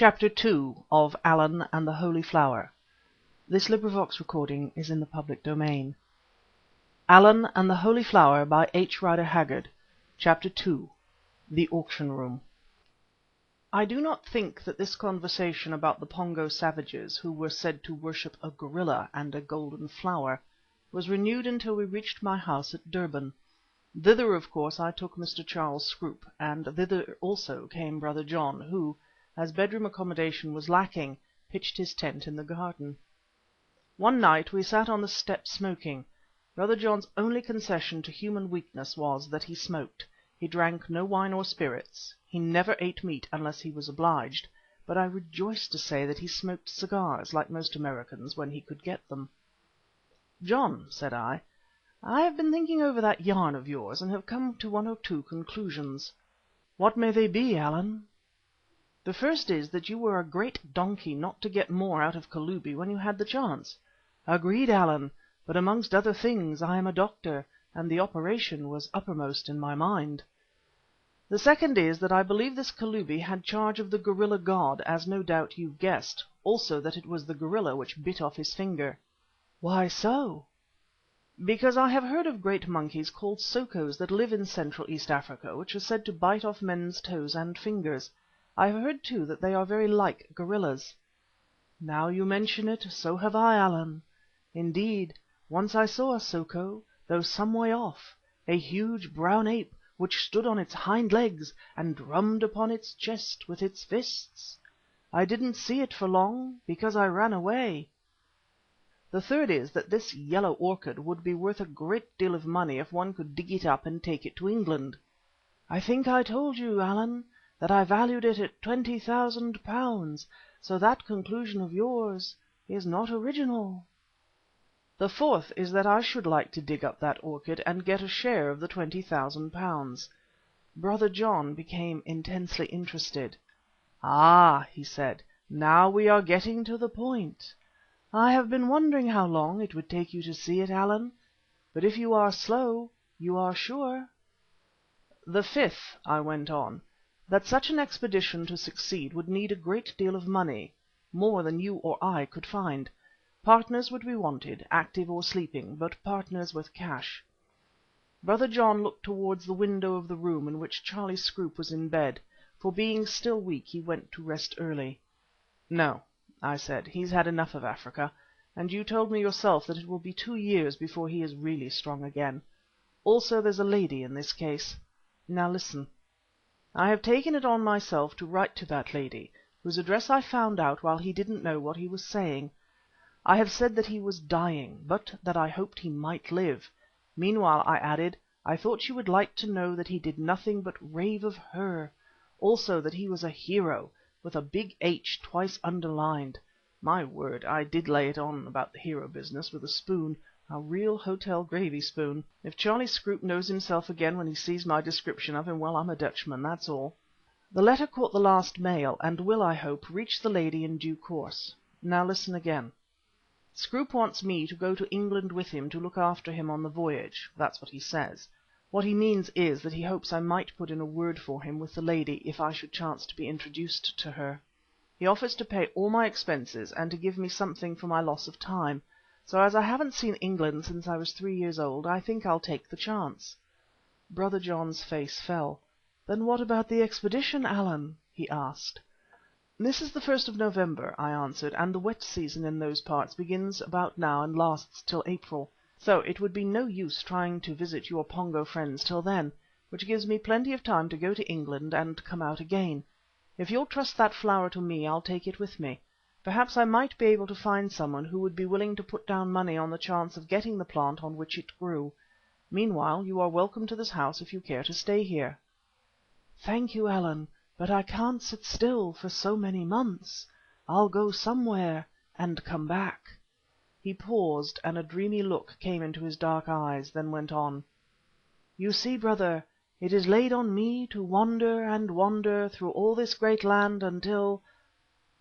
Chapter 2 of Allan and the Holy Flower. This recording is in the public domain. Allan and the Holy Flower by H. Rider Haggard. Chapter 2. The Auction Room. I do not think that this conversation about the Pongo savages, who were said to worship a gorilla and a golden flower, was renewed until we reached my house at Durban. Thither, of course, I took Mr. Charles Scroope, and thither also came Brother John, who, as bedroom accommodation was lacking, pitched his tent in the garden. One night we sat on the step smoking. Brother John's only concession to human weakness was that he smoked. He drank no wine or spirits. He never ate meat unless he was obliged, but I rejoice to say that he smoked cigars, like most Americans, when he could get them. "John," said I have been thinking over that yarn of yours, and have come to one or two conclusions." "What may they be, Allan?" "The first is that you were a great donkey not to get more out of Kalubi when you had the chance." "Agreed, Allan, but amongst other things I am a doctor, and the operation was uppermost in my mind." "The second is that I believe this Kalubi had charge of the gorilla god, as no doubt you've guessed, also that it was the gorilla which bit off his finger." "Why so?" "Because I have heard of great monkeys called sokos that live in Central East Africa, which are said to bite off men's toes and fingers. I have heard, too, that they are very like gorillas." "Now you mention it, so have I, Allan. Indeed, once I saw a soko, though some way off, a huge brown ape which stood on its hind legs and drummed upon its chest with its fists. I didn't see it for long, because I ran away." "The third is that this yellow orchid would be worth a great deal of money if one could dig it up and take it to England." "I think I told you, Allan, that I valued it at £20,000, so that conclusion of yours is not original." "The fourth is that I should like to dig up that orchid and get a share of the £20,000. Brother John became intensely interested. "Ah," he said, "now we are getting to the point. I have been wondering how long it would take you to see it, Allan, but if you are slow, you are sure." "The fifth," I went on, "that such an expedition to succeed would need a great deal of money, more than you or I could find. Partners would be wanted, active or sleeping, but partners with cash." Brother John looked towards the window of the room in which Charlie Scroope was in bed, for being still weak he went to rest early. "No," I said, "he's had enough of Africa, and you told me yourself that it will be 2 years before he is really strong again. Also there's a lady in this case. Now listen. I have taken it on myself to write to that lady, whose address I found out while he didn't know what he was saying. I have said that he was dying, but that I hoped he might live. Meanwhile, I added, I thought she would like to know that he did nothing but rave of her, also that he was a hero, with a big H twice underlined. My word, I did lay it on about the hero business with a spoon, a real hotel gravy spoon. If Charlie Scroope knows himself again when he sees my description of him, well, I'm a Dutchman, that's all. The letter caught the last mail, and will, I hope, reach the lady in due course. Now listen again. Scroope wants me to go to England with him to look after him on the voyage. That's what he says. What he means is that he hopes I might put in a word for him with the lady if I should chance to be introduced to her. He offers to pay all my expenses and to give me something for my loss of time. So as I haven't seen England since I was 3 years old, I think I'll take the chance." Brother John's face fell. "Then what about the expedition, Allan?" he asked. "This is the 1st of November," I answered, "and the wet season in those parts begins about now and lasts till April, so it would be no use trying to visit your Pongo friends till then, which gives me plenty of time to go to England and come out again. If you'll trust that flower to me, I'll take it with me. Perhaps I might be able to find someone who would be willing to put down money on the chance of getting the plant on which it grew. Meanwhile, you are welcome to this house if you care to stay here." "Thank you, Allan, but I can't sit still for so many months. I'll go somewhere and come back." He paused, and a dreamy look came into his dark eyes, then went on. "You see, brother, it is laid on me to wander and wander through all this great land until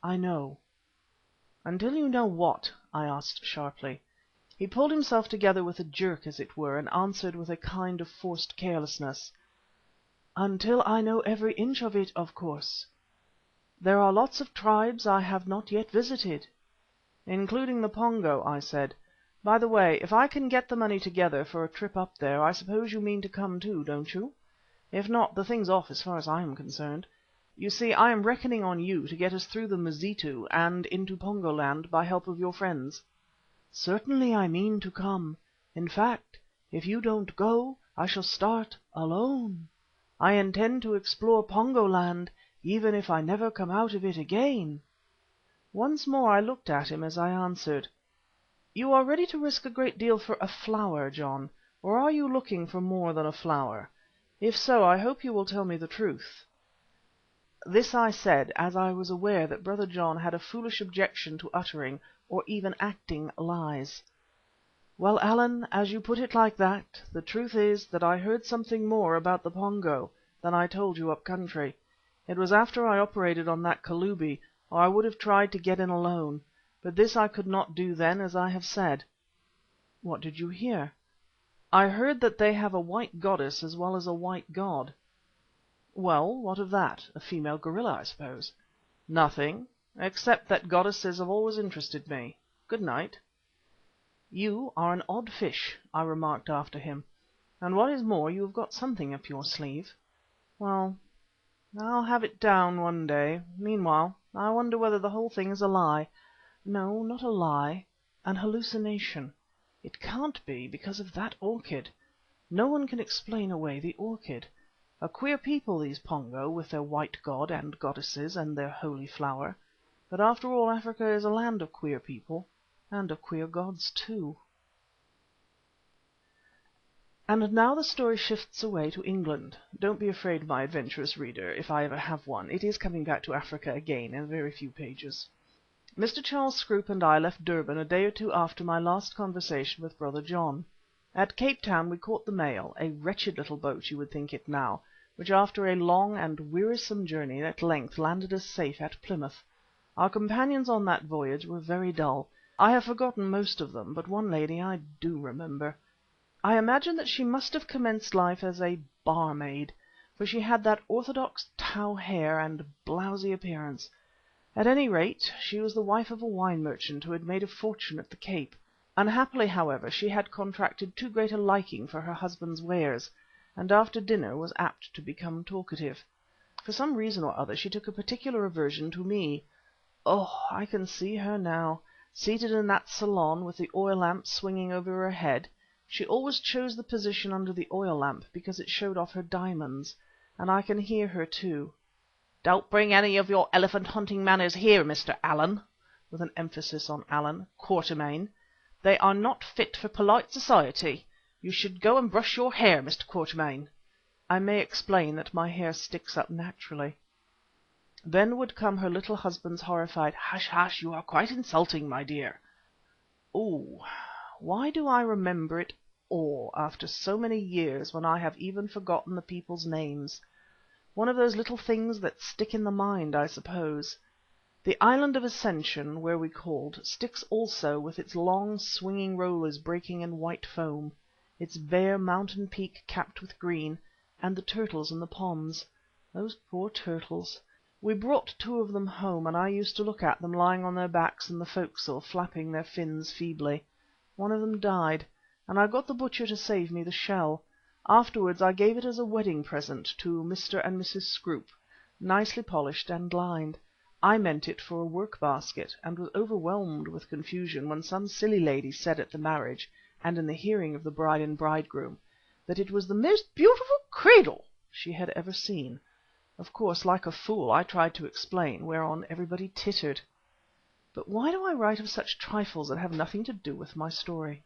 I know." "Until you know what?" I asked sharply. He pulled himself together with a jerk, as it were, and answered with a kind of forced carelessness. "Until I know every inch of it, of course." "There are lots of tribes I have not yet visited." "Including the Pongo," I said. "By the way, if I can get the money together for a trip up there, I suppose you mean to come too, don't you? If not, the thing's off as far as I am concerned. You see, I am reckoning on you to get us through the Mazitu and into Pongo land by help of your friends." "Certainly I mean to come. In fact, if you don't go, I shall start alone. I intend to explore Pongo land, even if I never come out of it again." Once more I looked at him as I answered: "You are ready to risk a great deal for a flower, John, or are you looking for more than a flower? If so, I hope you will tell me the truth." This I said, as I was aware that Brother John had a foolish objection to uttering, or even acting, lies. "Well, Allan, as you put it like that, the truth is that I heard something more about the Pongo than I told you up country. It was after I operated on that Kalubi, or I would have tried to get in alone, but this I could not do then, as I have said." "What did you hear?" "I heard that they have a white goddess as well as a white god." "Well, what of that? A female gorilla, I suppose." "Nothing, except that goddesses have always interested me. Good night." "You are an odd fish," I remarked after him, "and what is more, you have got something up your sleeve. Well, I'll have it down one day. Meanwhile, I wonder whether the whole thing is a lie. No, not a lie, an hallucination. It can't be, because of that orchid. No one can explain away the orchid. A queer people, these Pongo, with their white god and goddesses and their holy flower. But after all, Africa is a land of queer people, and of queer gods too. And now the story shifts away to England. Don't be afraid, my adventurous reader, if I ever have one. It is coming back to Africa again in a very few pages. Mr. Charles Scroope and I left Durban a day or two after my last conversation with Brother John. At Cape Town we caught the mail, a wretched little boat you would think it now, which after a long and wearisome journey at length landed us safe at Plymouth. Our companions on that voyage were very dull. I have forgotten most of them, but one lady I do remember. I imagine that she must have commenced life as a barmaid, for she had that orthodox tow hair and blousy appearance. At any rate, she was the wife of a wine merchant who had made a fortune at the Cape. Unhappily, however, she had contracted too great a liking for her husband's wares, and after dinner was apt to become talkative. For some reason or other she took a particular aversion to me. Oh, I can see her now, seated in that salon with the oil lamp swinging over her head. She always chose the position under the oil lamp because it showed off her diamonds, and I can hear her too. "Don't bring any of your elephant hunting manners here, Mr. Allan," with an emphasis on Allan, "Quatermain. They are not fit for polite society. You should go and brush your hair, Mr. Quatermain." I may explain that my hair sticks up naturally. Then would come her little husband's horrified, "Hush, hush, you are quite insulting, my dear." Oh, why do I remember it all after so many years when I have even forgotten the people's names? One of those little things that stick in the mind, I suppose. The island of Ascension, where we called, sticks also with its long swinging rollers breaking in white foam, its bare mountain peak capped with green, and the turtles in the ponds. Those poor turtles! We brought two of them home, and I used to look at them lying on their backs in the forecastle, flapping their fins feebly. One of them died, and I got the butcher to save me the shell. Afterwards I gave it as a wedding present to Mr. and Mrs. Scroope, nicely polished and lined. I meant it for a work basket, and was overwhelmed with confusion when some silly lady said at the marriage, and in the hearing of the bride and bridegroom, that it was the most beautiful cradle she had ever seen. Of course, like a fool, I tried to explain, whereon everybody tittered. But why do I write of such trifles that have nothing to do with my story?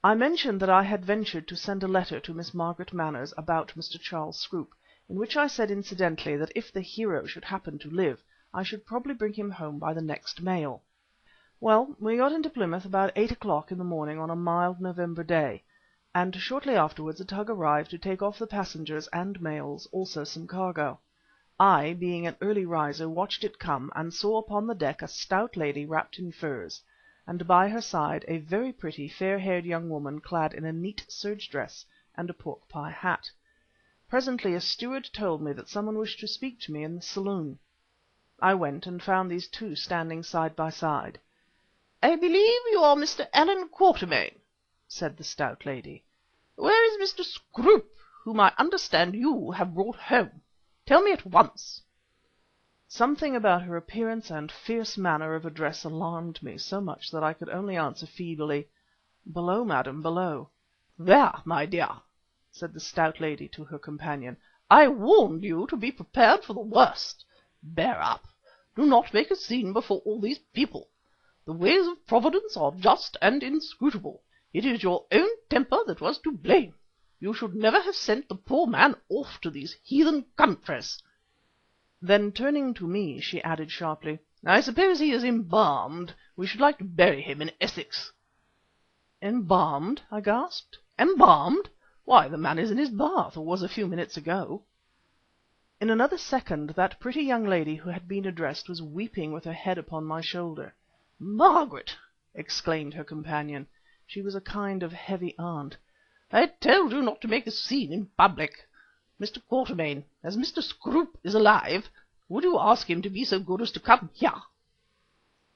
I mentioned that I had ventured to send a letter to Miss Margaret Manners about Mr. Charles Scroope, in which I said incidentally that if the hero should happen to live, I should probably bring him home by the next mail. Well, we got into Plymouth about 8 o'clock in the morning on a mild November day, and shortly afterwards a tug arrived to take off the passengers and mails, also some cargo. I, being an early riser, watched it come, and saw upon the deck a stout lady wrapped in furs, and by her side a very pretty, fair-haired young woman clad in a neat serge dress and a pork-pie hat. Presently a steward told me that someone wished to speak to me in the saloon. I went and found these two standing side by side. "I believe you are Mr. Allan Quatermain," said the stout lady. "Where is Mr. Scroop, whom I understand you have brought home? Tell me at once." Something about her appearance and fierce manner of address alarmed me so much that I could only answer feebly, "Below, madam, below." "There, my dear," said the stout lady to her companion, "I warned you to be prepared for the worst. Bear up. Do not make a scene before all these people. The ways of Providence are just and inscrutable. It is your own temper that was to blame. You should never have sent the poor man off to these heathen countries." Then turning to me, she added sharply, "I suppose he is embalmed. We should like to bury him in Essex." "Embalmed?" I gasped. "Embalmed? Why, the man is in his bath, or was a few minutes ago." In another second that pretty young lady who had been addressed was weeping with her head upon my shoulder. "Margaret!" exclaimed her companion. She was a kind of heavy aunt. "I told you not to make a scene in public. Mr. Quatermain, as Mr. Scroop is alive, would you ask him to be so good as to come here?"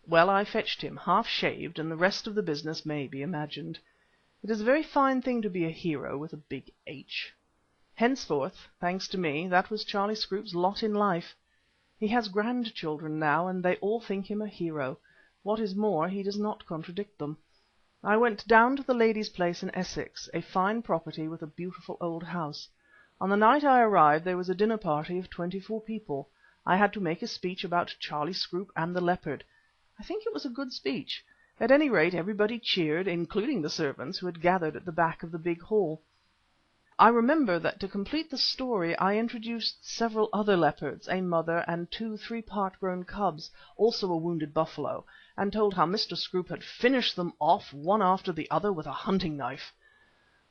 Well, I fetched him, half shaved, and the rest of the business may be imagined. It is a very fine thing to be a hero with a big H. Henceforth, thanks to me, that was Charlie Scroop's lot in life. He has grandchildren now, and they all think him a hero. What is more, he does not contradict them. I went down to the lady's place in Essex, a fine property with a beautiful old house. On the night I arrived there was a dinner party of 24 people. I had to make a speech about Charlie Scroop and the leopard. I think it was a good speech. At any rate, everybody cheered, including the servants who had gathered at the back of the big hall. I remember that to complete the story I introduced several other leopards, a mother and two 3-part grown cubs, also a wounded buffalo, and told how Mr. Scroop had finished them off one after the other with a hunting knife.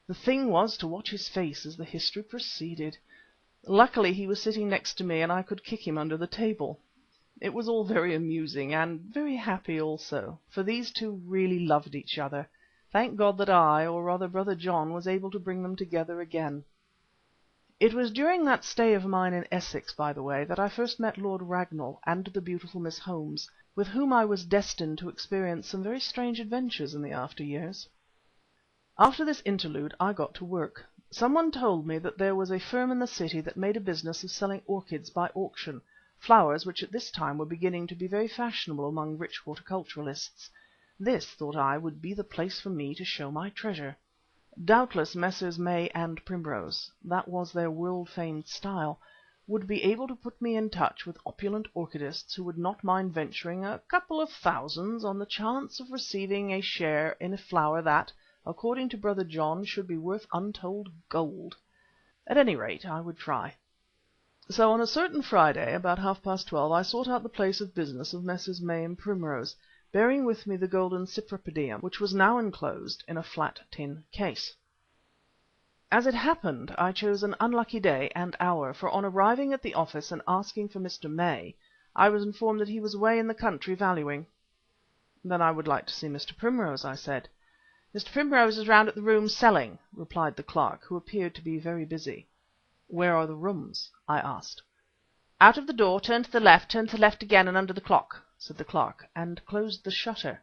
The thing was to watch his face as the history proceeded. Luckily he was sitting next to me and I could kick him under the table. It was all very amusing and very happy also, for these two really loved each other. Thank God that I, or rather Brother John, was able to bring them together again. It was during that stay of mine in Essex, by the way, that I first met Lord Ragnall and the beautiful Miss Holmes, with whom I was destined to experience some very strange adventures in the after years. After this interlude I got to work. Someone told me that there was a firm in the city that made a business of selling orchids by auction, flowers which at this time were beginning to be very fashionable among rich horticulturists. This, thought I, would be the place for me to show my treasure. Doubtless Messrs. May and Primrose, that was their world-famed style, would be able to put me in touch with opulent orchidists who would not mind venturing a couple of thousands on the chance of receiving a share in a flower that, according to Brother John, should be worth untold gold. At any rate, I would try. So on a certain Friday, about 12:30, I sought out the place of business of Messrs. May and Primrose, bearing with me the golden Cypripedium, which was now enclosed in a flat tin case. As it happened, I chose an unlucky day and hour, for on arriving at the office and asking for Mr. May, I was informed that he was away in the country valuing. "Then I would like to see Mr. Primrose," I said. "Mr. Primrose is round at the rooms selling," replied the clerk, who appeared to be very busy. "Where are the rooms?" I asked. "Out of the door, turn to the left again, and under the clock," said the clerk, and closed the shutter.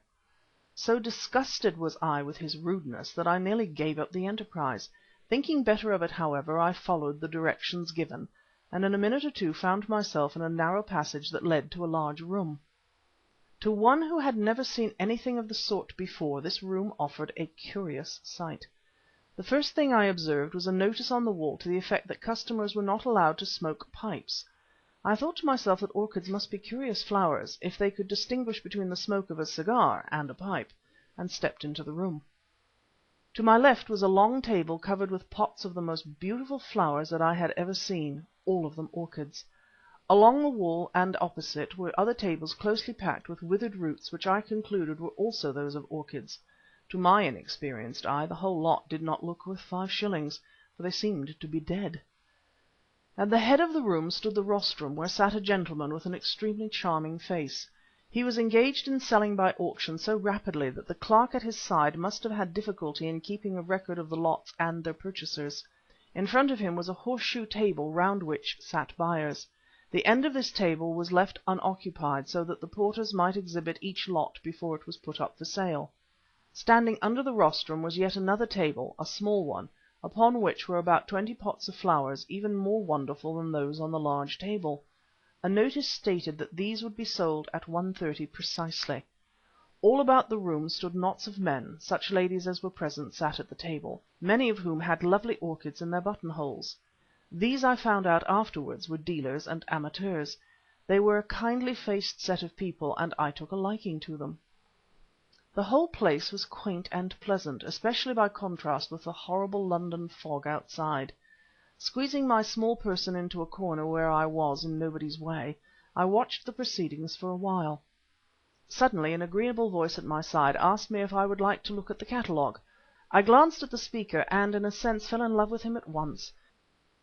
So disgusted was I with his rudeness that I nearly gave up the enterprise. Thinking better of it, however, I followed the directions given, and in a minute or two found myself in a narrow passage that led to a large room. To one who had never seen anything of the sort before, this room offered a curious sight. The first thing I observed was a notice on the wall to the effect that customers were not allowed to smoke pipes. I thought to myself that orchids must be curious flowers if they could distinguish between the smoke of a cigar and a pipe, and stepped into the room. To my left was a long table covered with pots of the most beautiful flowers that I had ever seen, all of them orchids. Along the wall and opposite were other tables closely packed with withered roots which I concluded were also those of orchids. To my inexperienced eye the whole lot did not look worth 5 shillings, for they seemed to be dead. At the head of the room stood the rostrum, where sat a gentleman with an extremely charming face. He was engaged in selling by auction so rapidly that the clerk at his side must have had difficulty in keeping a record of the lots and their purchasers. In front of him was a horseshoe table round which sat buyers. The end of this table was left unoccupied so that the porters might exhibit each lot before it was put up for sale. Standing under the rostrum was yet another table, a small one, upon which were about 20 pots of flowers, even more wonderful than those on the large table. A notice stated that these would be sold at 1:30 precisely. All about the room stood knots of men, such ladies as were present sat at the table, many of whom had lovely orchids in their buttonholes. These I found out afterwards were dealers and amateurs. They were a kindly faced set of people, and I took a liking to them. The whole place was quaint and pleasant, especially by contrast with the horrible London fog outside. Squeezing my small person into a corner where I was in nobody's way, I watched the proceedings for a while. Suddenly an agreeable voice at my side asked me if I would like to look at the catalogue. I glanced at the speaker and in a sense fell in love with him at once.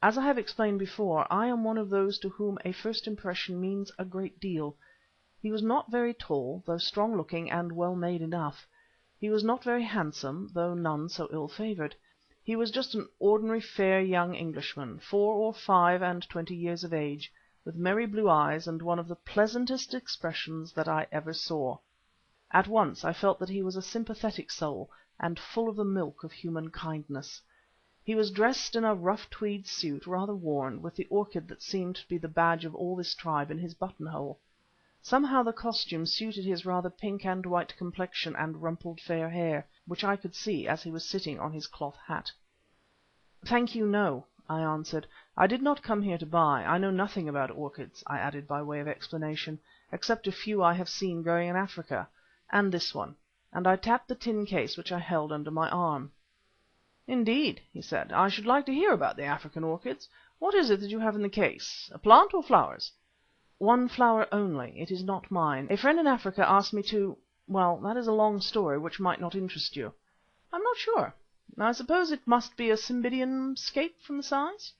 As I have explained before, I am one of those to whom a first impression means a great deal. He was not very tall, though strong-looking and well-made enough. He was not very handsome, though none so ill-favoured. He was just an ordinary fair young Englishman, 4 or 5 and 20 years of age, with merry blue eyes and one of the pleasantest expressions that I ever saw. At once I felt that he was a sympathetic soul and full of the milk of human kindness. He was dressed in a rough tweed suit, rather worn, with the orchid that seemed to be the badge of all this tribe in his buttonhole. Somehow the costume suited his rather pink and white complexion and rumpled fair hair, which I could see as he was sitting on his cloth hat. "Thank you, no," I answered. "I did not come here to buy. I know nothing about orchids," I added by way of explanation, "except a few I have seen growing in Africa, and this one," and I tapped the tin case which I held under my arm. "Indeed," he said, "I should like to hear about the African orchids. What is it that you have in the case, a plant or flowers?" "One flower only. It is not mine. A friend in Africa asked me to—well, that is a long story which might not interest you." "I'm not sure. I suppose it must be a Cymbidium scape from the size?"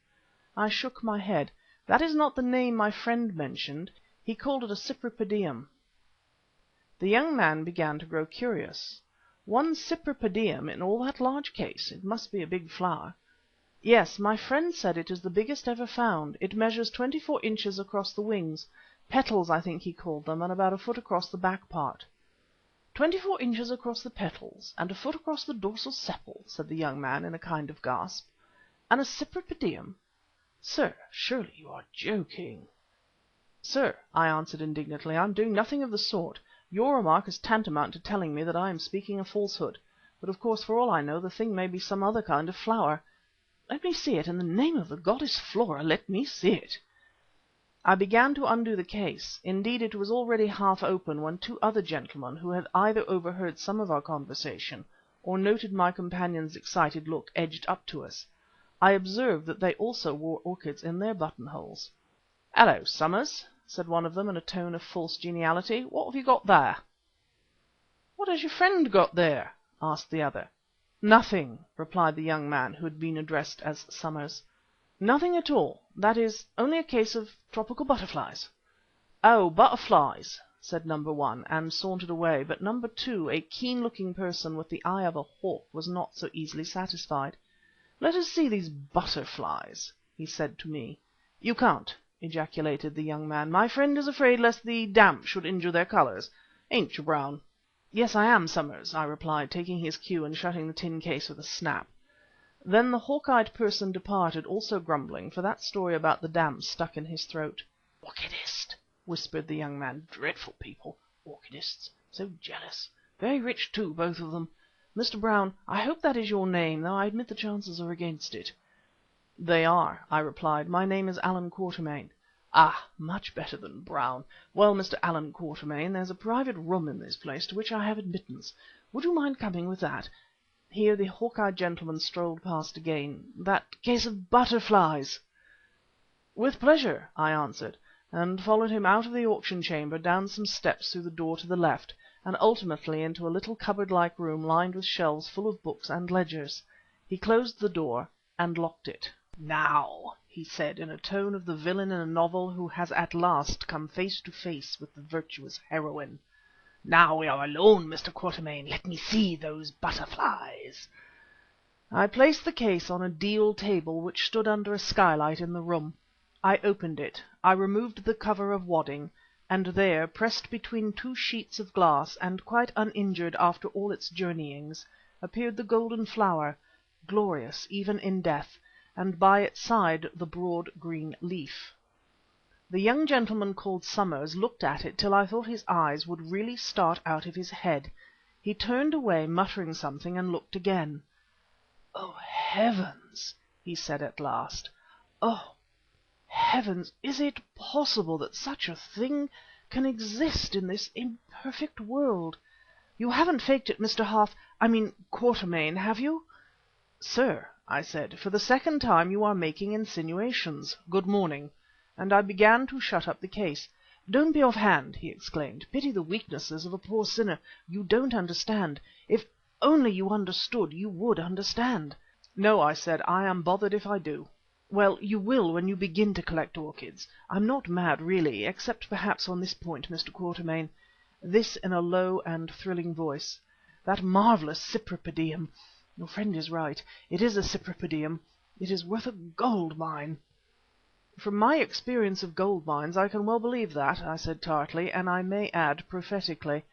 I shook my head. "That is not the name my friend mentioned. He called it a Cypripedium." The young man began to grow curious. "One Cypripedium in all that large case? It must be a big flower." "Yes, my friend said it is the biggest ever found. It measures 24 inches across the wings, petals I think he called them, and about a foot across the back part." 24 inches across the petals, and a foot across the dorsal sepal," said the young man in a kind of gasp. "And a Cypripedium? Sir, surely you are joking." "Sir," I answered indignantly, "I am doing nothing of the sort. Your remark is tantamount to telling me that I am speaking a falsehood. But of course, for all I know, the thing may be some other kind of flower. Let me see it. In the name of the goddess Flora, let me see it." I began to undo the case. Indeed, it was already half open when 2 other gentlemen, who had either overheard some of our conversation or noted my companion's excited look, edged up to us. I observed that they also wore orchids in their buttonholes. "Hullo, Somers," said one of them in a tone of false geniality, "what have you got there?" "What has your friend got there?" asked the other. "Nothing," replied the young man who had been addressed as Somers. "Nothing at all. That is, only a case of tropical butterflies." "Oh, butterflies," said number 1, and sauntered away, but number 2, a keen-looking person with the eye of a hawk, was not so easily satisfied. "Let us see these butterflies," he said to me. "You can't," ejaculated the young man. "My friend is afraid lest the damp should injure their colours. Ain't you, Brown?" "Yes, I am, Somers," I replied, taking his cue and shutting the tin case with a snap. Then the hawk-eyed person departed, also grumbling, for that story about the damp stuck in his throat. "Orchidist," whispered the young man. "Dreadful people, orchidists. So jealous. Very rich too, both of them. Mr. Brown, I hope that is your name, though I admit the chances are against it." "They are," I replied. "My name is Allan Quatermain." "Ah, much better than Brown. Well, Mr. Allan Quatermain, there's a private room in this place to which I have admittance. Would you mind coming with that?" Here the hawk-eyed gentleman strolled past again. "That case of butterflies." "With pleasure," I answered, and followed him out of the auction chamber, down some steps through the door to the left, and ultimately into a little cupboard-like room lined with shelves full of books and ledgers. He closed the door and locked it. "Now," he said, in a tone of the villain in a novel who has at last come face to face with the virtuous heroine, "now we are alone, Mr. Quatermain, let me see those butterflies." I placed the case on a deal table which stood under a skylight in the room. I opened it. I removed the cover of wadding, and there, pressed between two sheets of glass, and quite uninjured after all its journeyings, appeared the golden flower, glorious even in death, and by its side the broad green leaf. The young gentleman called Somers looked at it till I thought his eyes would really start out of his head. He turned away, muttering something, and looked again. "Oh, heavens!" he said at last. "Oh, heavens! Is it possible that such a thing can exist in this imperfect world? You haven't faked it, Mr. Quatermain, have you?" "Sir," I said, "for the second time you are making insinuations. Good morning," and I began to shut up the case. "Don't be offhand," he exclaimed. "Pity the weaknesses of a poor sinner. You don't understand. If only you understood, you would understand." "No," I said, "I am bothered if I do." "Well, you will when you begin to collect orchids. I'm not mad really, except perhaps on this point, Mr. Quatermain." This in a low and thrilling voice. "That marvellous Cypripedium. Your friend is right. It is a Cypripedium. It is worth a gold mine." "From my experience of gold mines I can well believe that," I said tartly, and I may add prophetically.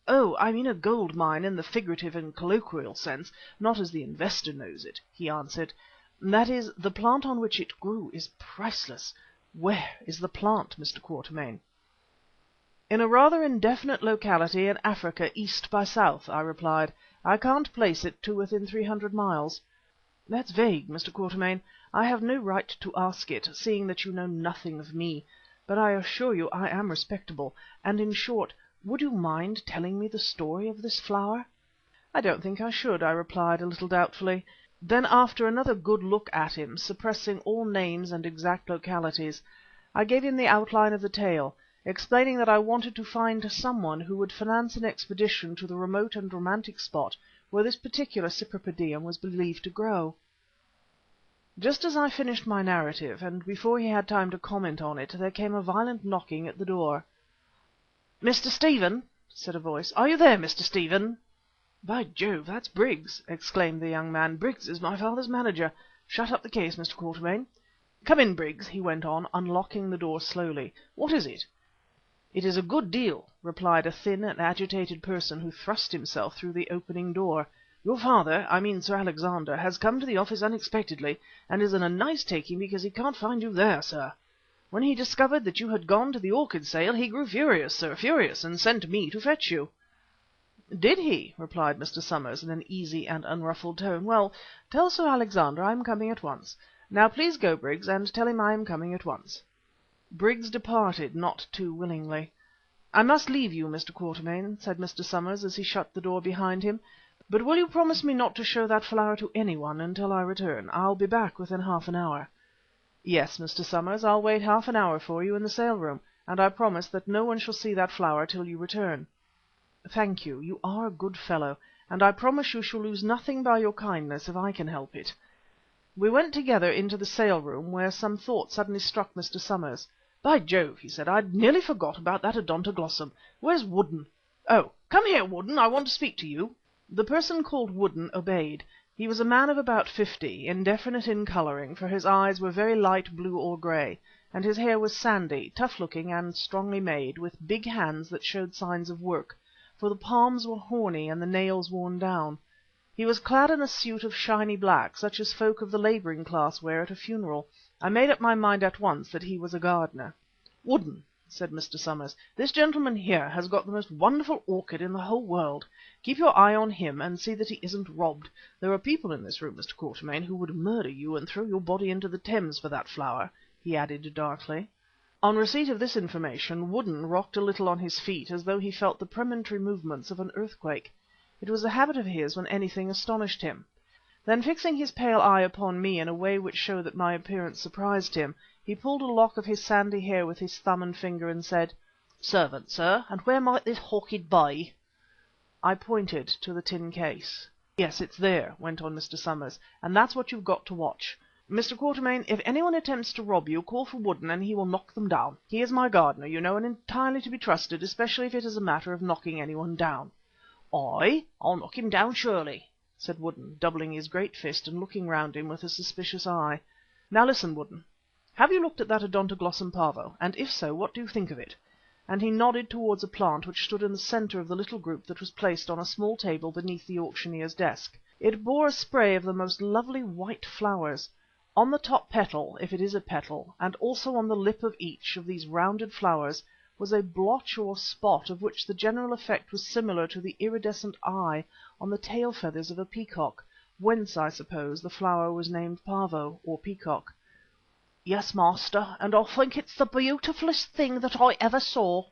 "Oh, I mean a gold mine in the figurative and colloquial sense, not as the investor knows it," he answered. "That is, the plant on which it grew is priceless. Where is the plant, Mr. Quatermain?" "In a rather indefinite locality in Africa, east by south," I replied. "I can't place it to within 300 miles." "That's vague, Mr. Quatermain. I have no right to ask it, seeing that you know nothing of me, but I assure you I am respectable, and in short, would you mind telling me the story of this flower?" "I don't think I should," I replied, a little doubtfully. Then after another good look at him, suppressing all names and exact localities, I gave him the outline of the tale, explaining that I wanted to find someone who would finance an expedition to the remote and romantic spot where this particular Cypripedium was believed to grow. Just as I finished my narrative, and before he had time to comment on it, there came a violent knocking at the door. "Mr. Stephen," said a voice. "Are you there, Mr. Stephen?" "By Jove, that's Briggs!" exclaimed the young man. "Briggs is my father's manager. Shut up the case, Mr. Quatermain. Come in, Briggs," he went on, unlocking the door slowly. "What is it?" "It is a good deal," replied a thin and agitated person who thrust himself through the opening door. "Your father, I mean Sir Alexander, has come to the office unexpectedly, and is in a nice taking because he can't find you there, sir. When he discovered that you had gone to the orchid sale, he grew furious, sir, furious, and sent me to fetch you." "Did he?" replied Mr. Somers in an easy and unruffled tone. "Well, tell Sir Alexander I am coming at once. Now please go, Briggs, and tell him I am coming at once." Briggs departed, not too willingly. "I must leave you, Mr. Quatermain," said Mr. Somers as he shut the door behind him, "but will you promise me not to show that flower to anyone until I return? I'll be back within half an hour." "Yes, Mr. Somers, I'll wait half an hour for you in the sale room, and I promise that no one shall see that flower till you return." "Thank you. You are a good fellow, and I promise you shall lose nothing by your kindness if I can help it." We went together into the sale room, where some thought suddenly struck Mr. Somers. "By Jove!" he said, "I'd nearly forgot about that Odontoglossum. Where's Woodden? Oh, come here, Woodden, I want to speak to you." The person called Woodden obeyed. He was a man of about 50, indefinite in colouring, for his eyes were very light blue or grey, and his hair was sandy, tough-looking and strongly made, with big hands that showed signs of work, for the palms were horny and the nails worn down. He was clad in a suit of shiny black, such as folk of the labouring class wear at a funeral. I made up my mind at once that he was a gardener. "Woodden," said Mr. Somers, "this gentleman here has got the most wonderful orchid in the whole world. Keep your eye on him and see that he isn't robbed. There are people in this room, Mr. Quatermain, who would murder you and throw your body into the Thames for that flower," he added darkly. On receipt of this information, Woodden rocked a little on his feet as though he felt the premonitory movements of an earthquake. It was a habit of his when anything astonished him. Then fixing his pale eye upon me in a way which showed that my appearance surprised him, he pulled a lock of his sandy hair with his thumb and finger and said: "Servant, sir, and where might this orchid be?" I pointed to the tin case. "Yes, it's there," went on Mr. Somers, "and that's what you've got to watch. Mr. Quatermain, if anyone attempts to rob you, call for Woodden and he will knock them down. He is my gardener, you know, and entirely to be trusted, especially if it is a matter of knocking anyone down." "Aye, I'll knock him down surely," said Woodden, doubling his great fist and looking round him with a suspicious eye. "Now listen, Woodden. Have you looked at that Odontoglossum Pavo, and if so, what do you think of it?" And he nodded towards a plant which stood in the centre of the little group that was placed on a small table beneath the auctioneer's desk. It bore a spray of the most lovely white flowers. On the top petal, if it is a petal, and also on the lip of each of these rounded flowers, was a blotch or spot of which the general effect was similar to the iridescent eye on the tail feathers of a peacock, whence, I suppose, the flower was named Pavo, or peacock. "Yes, master, and I think it's the beautifullest thing that I ever saw.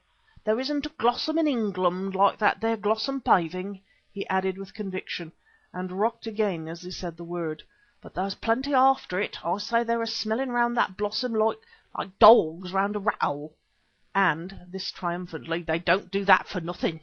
There isn't a Glossum in England like that there Glossum paving," he added with conviction, and rocked again as he said the word. "But there's plenty after it. I say they were smelling round that blossom like dogs round a rat-hole." And, this triumphantly, "They don't do that for nothing."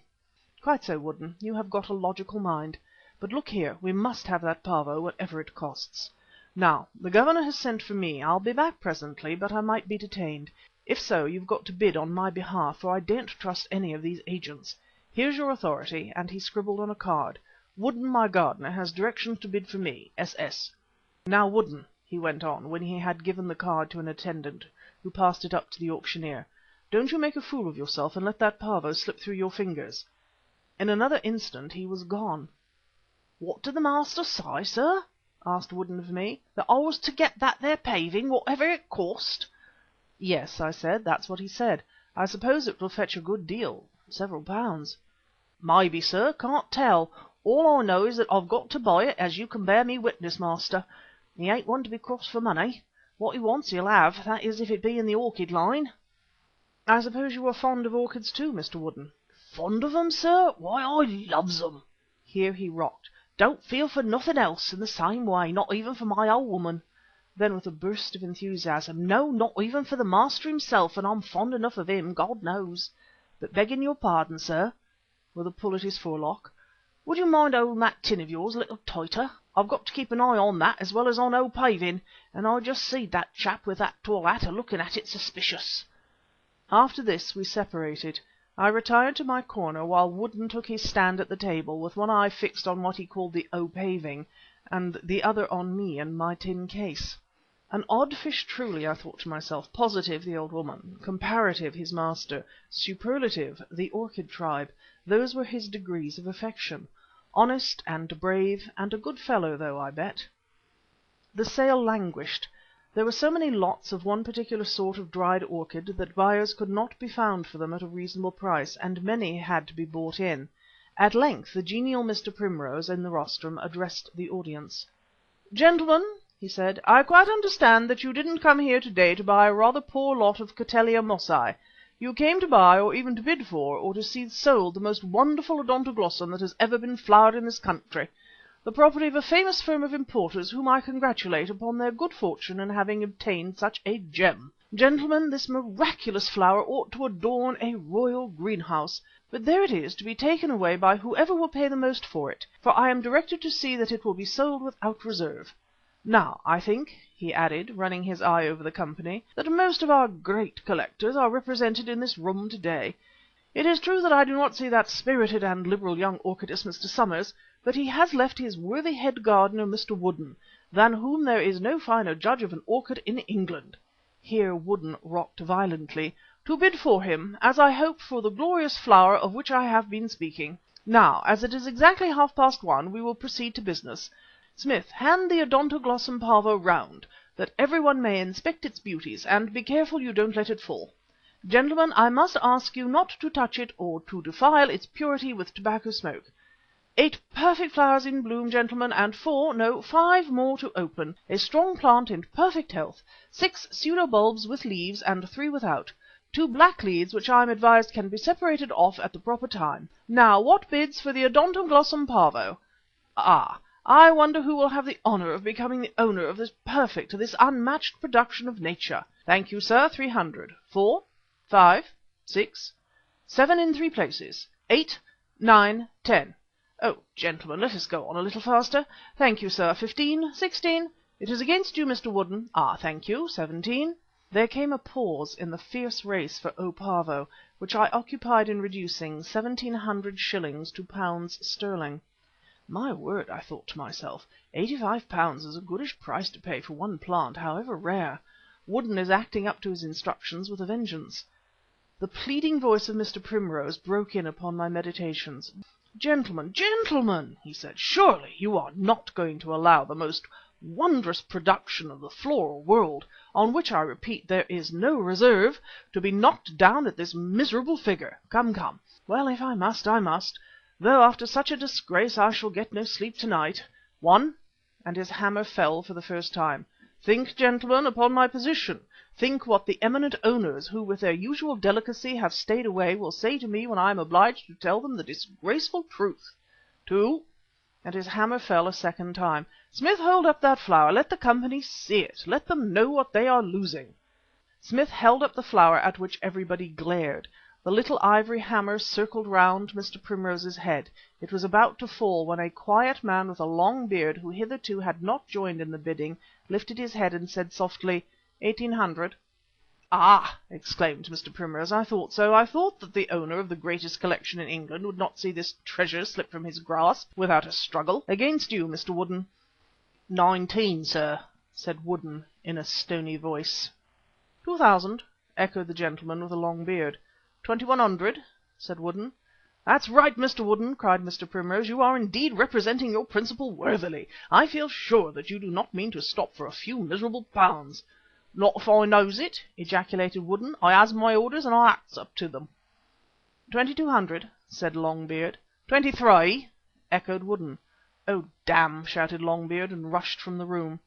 "Quite so, Woodden. You have got a logical mind. But look here, we must have that Pavo, whatever it costs. Now, the Governor has sent for me. I'll be back presently, but I might be detained. If so, you've got to bid on my behalf, for I daren't trust any of these agents. Here's your authority," and he scribbled on a card. "Woodden, my gardener, has directions to bid for me. S.S. Now, Woodden," he went on, when he had given the card to an attendant, who passed it up to the auctioneer, "don't you make a fool of yourself and let that Pavo slip through your fingers." In another instant he was gone. "What did the master say, sir?" asked Woodden of me. "That I was to get that there paving, whatever it cost?" "Yes," I said, "that's what he said. I suppose it will fetch a good deal, several pounds." "Maybe, sir, can't tell. All I know is that I've got to buy it, as you can bear me witness, master. He ain't one to be cross for money. What he wants he'll have, that is if it be in the orchid line." "I suppose you are fond of orchids too, Mr. Woodden?" "Fond of 'em, sir? Why, I loves 'em." Here he rocked. "Don't feel for nothing else in the same way, not even for my old woman." Then with a burst of enthusiasm, "No, not even for the master himself, and I'm fond enough of him, God knows. But begging your pardon, sir," with a pull at his forelock, "would you mind holding that tin of yours a little tighter? I've got to keep an eye on that as well as on old paving, and I just seed that chap with that tall hat a-looking at it suspicious." After this we separated. I retired to my corner, while Woodden took his stand at the table, with one eye fixed on what he called the O paving, and the other on me and my tin case. An odd fish truly, I thought to myself. Positive, the old woman; comparative, his master; superlative, the orchid tribe. Those were his degrees of affection. Honest and brave, and a good fellow though, I bet. The sale languished. There were so many lots of one particular sort of dried orchid that buyers could not be found for them at a reasonable price, and many had to be bought in. At length the genial Mr. Primrose in the rostrum addressed the audience. "Gentlemen," he said, "I quite understand that you didn't come here to-day to buy a rather poor lot of Cattleya Mossiae. You came to buy, or even to bid for, or to see sold the most wonderful Odontoglossum that has ever been flowered in this country, the property of a famous firm of importers whom I congratulate upon their good fortune in having obtained such a gem. Gentlemen, this miraculous flower ought to adorn a royal greenhouse, but there it is to be taken away by whoever will pay the most for it, for I am directed to see that it will be sold without reserve. Now, I think," he added, running his eye over the company, "that most of our great collectors are represented in this room to-day. It is true that I do not see that spirited and liberal young orchidist, Mr. Somers, but he has left his worthy head gardener, Mr. Woodden, than whom there is no finer judge of an orchid in England," here Woodden rocked violently, "to bid for him, as I hope for the glorious flower of which I have been speaking. Now, as it is exactly 1:30, we will proceed to business. Smith, hand the Odontoglossum Pavo round, that everyone may inspect its beauties, and be careful you don't let it fall. Gentlemen, I must ask you not to touch it or to defile its purity with tobacco smoke. 8 perfect flowers in bloom, gentlemen, and 4, no, 5 more to open. A strong plant in perfect health. 6 pseudo-bulbs with leaves and 3 without. 2 black leads which I am advised can be separated off at the proper time. Now, what bids for the Odontoglossum Pavo? Ah, I wonder who will have the honour of becoming the owner of this perfect, this unmatched production of nature. Thank you, sir, 300. 4, 5, 6, 7 in 3 places. 8, 9, 10. Oh, gentlemen, let us go on a little faster. Thank you, sir. 15, 16. It is against you, Mr. Woodden. Ah, thank you. 17. There came a pause in the fierce race for O Pavo, which I occupied in reducing 1,700 shillings to pounds sterling. My word, I thought to myself, £85 is a goodish price to pay for one plant, however rare. Woodden is acting up to his instructions with a vengeance." The pleading voice of Mr. Primrose broke in upon my meditations. "Gentlemen, gentlemen," he said, "surely you are not going to allow the most wondrous production of the floral world, on which I repeat there is no reserve, to be knocked down at this miserable figure. Come, come. Well, if I must, I must, though after such a disgrace I shall get no sleep to-night. One," and his hammer fell for the first time. "Think, gentlemen, upon my position. Think what the eminent owners, who with their usual delicacy have stayed away, will say to me when I am obliged to tell them the disgraceful truth. Two," and his hammer fell a second time. "Smith, hold up that flower. Let the company see it. Let them know what they are losing." Smith held up the flower, at which everybody glared. The little ivory hammer circled round Mr. Primrose's head. It was about to fall when a quiet man with a long beard, who hitherto had not joined in the bidding, lifted his head and said softly, "1800." "Ah!" exclaimed Mr. Primrose, "I thought so. I thought that the owner of the greatest collection in England would not see this treasure slip from his grasp without a struggle. Against you, Mr. Woodden." "19, sir," said Woodden in a stony voice. 2000, echoed the gentleman with a long beard. 2100, said Woodden. "That's right, Mr. Woodden," cried Mr. Primrose. "You are indeed representing your principal worthily. I feel sure that you do not mean to stop for a few miserable pounds." "Not if I knows it," ejaculated Woodden. "I has my orders and I acts up to them." 2200, said Longbeard. 23, echoed Woodden. "Oh, damn!" shouted Longbeard, and rushed from the room.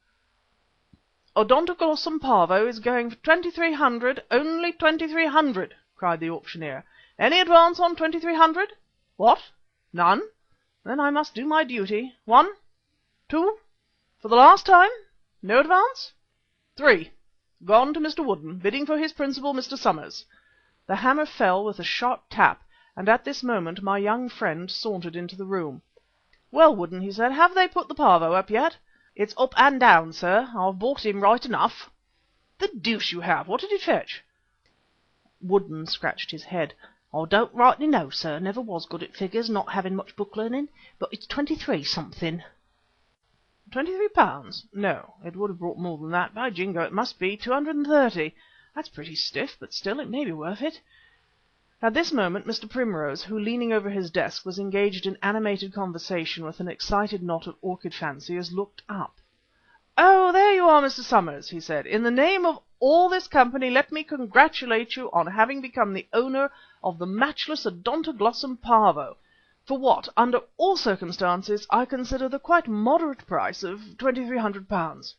"Odontoglossum Pavo is going for 2300, only 2300," cried the auctioneer. "Any advance on 2300? What? None? Then I must do my duty. 1, 2, for the last time? No advance? 3. Gone to Mr. Woodden, bidding for his principal, Mr. Somers." The hammer fell with a sharp tap, and at this moment my young friend sauntered into the room. "Well, Woodden," he said, "have they put the Pavo up yet?" "It's up and down, sir. I've bought him right enough." "The deuce you have! What did it fetch?" Woodden scratched his head. "I don't rightly know, sir. Never was good at figures, not having much book learning, but it's 23 something." £23? No, it would have brought more than that. By jingo, it must be 230. That's pretty stiff, but still it may be worth it. At this moment Mr. Primrose, who, leaning over his desk, was engaged in animated conversation with an excited knot of orchid fanciers, looked up. "Oh, there you are, Mr. Somers," he said. "In the name of all this company, let me congratulate you on having become the owner of the matchless Odontoglossum Pavo, for what, under all circumstances, I consider the quite moderate price of £2300.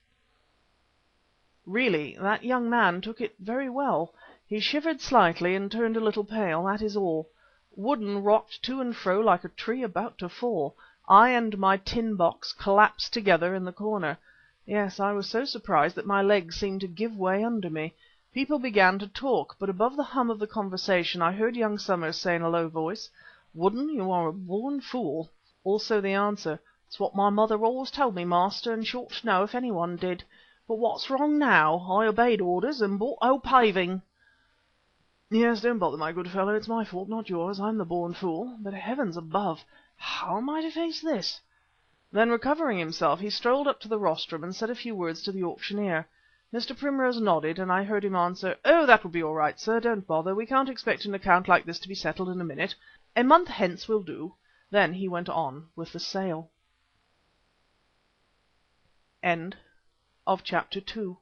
Really, that young man took it very well. He shivered slightly and turned a little pale, that is all. Woodden rocked to and fro like a tree about to fall. I and my tin box collapsed together in the corner. Yes, I was so surprised that my legs seemed to give way under me. People began to talk, but above the hum of the conversation I heard young Somers say in a low voice, "Woodden, you are a born fool." Also the answer, "It's what my mother always told me, master, and she ought to know if anyone did. But what's wrong now? I obeyed orders and bought old paving." "Yes, don't bother, my good fellow. It's my fault, not yours. I'm the born fool. But heavens above, how am I to face this?" Then, recovering himself, he strolled up to the rostrum and said a few words to the auctioneer. Mr. Primrose nodded, and I heard him answer, "Oh, that will be all right, sir. Don't bother. We can't expect an account like this to be settled in a minute. A month hence will do." Then he went on with the sale. End of Chapter 2